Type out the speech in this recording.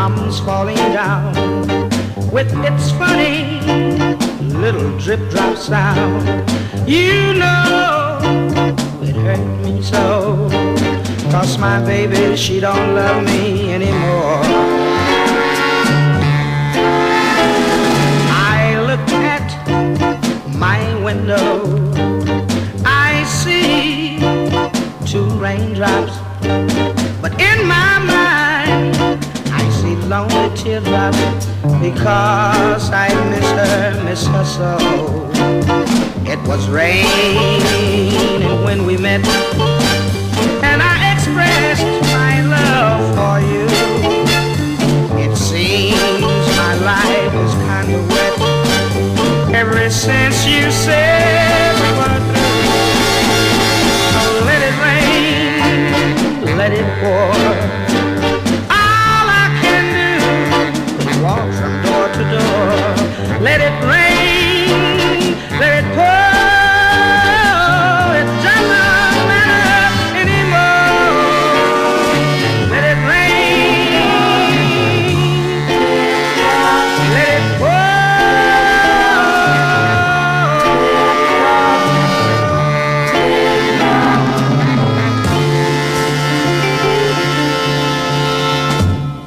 comes falling down with its funny little drip drop sound. You know it hurt me so, 'cause my baby, she don't love me anymore. I look at my window, I see two raindrops, but in my mind I see lonely teardrops, because I miss her so. It was raining when we met, and I expressed my love for you. It seems my life is kind of wet ever since you said we were through. So let it rain, let it pour,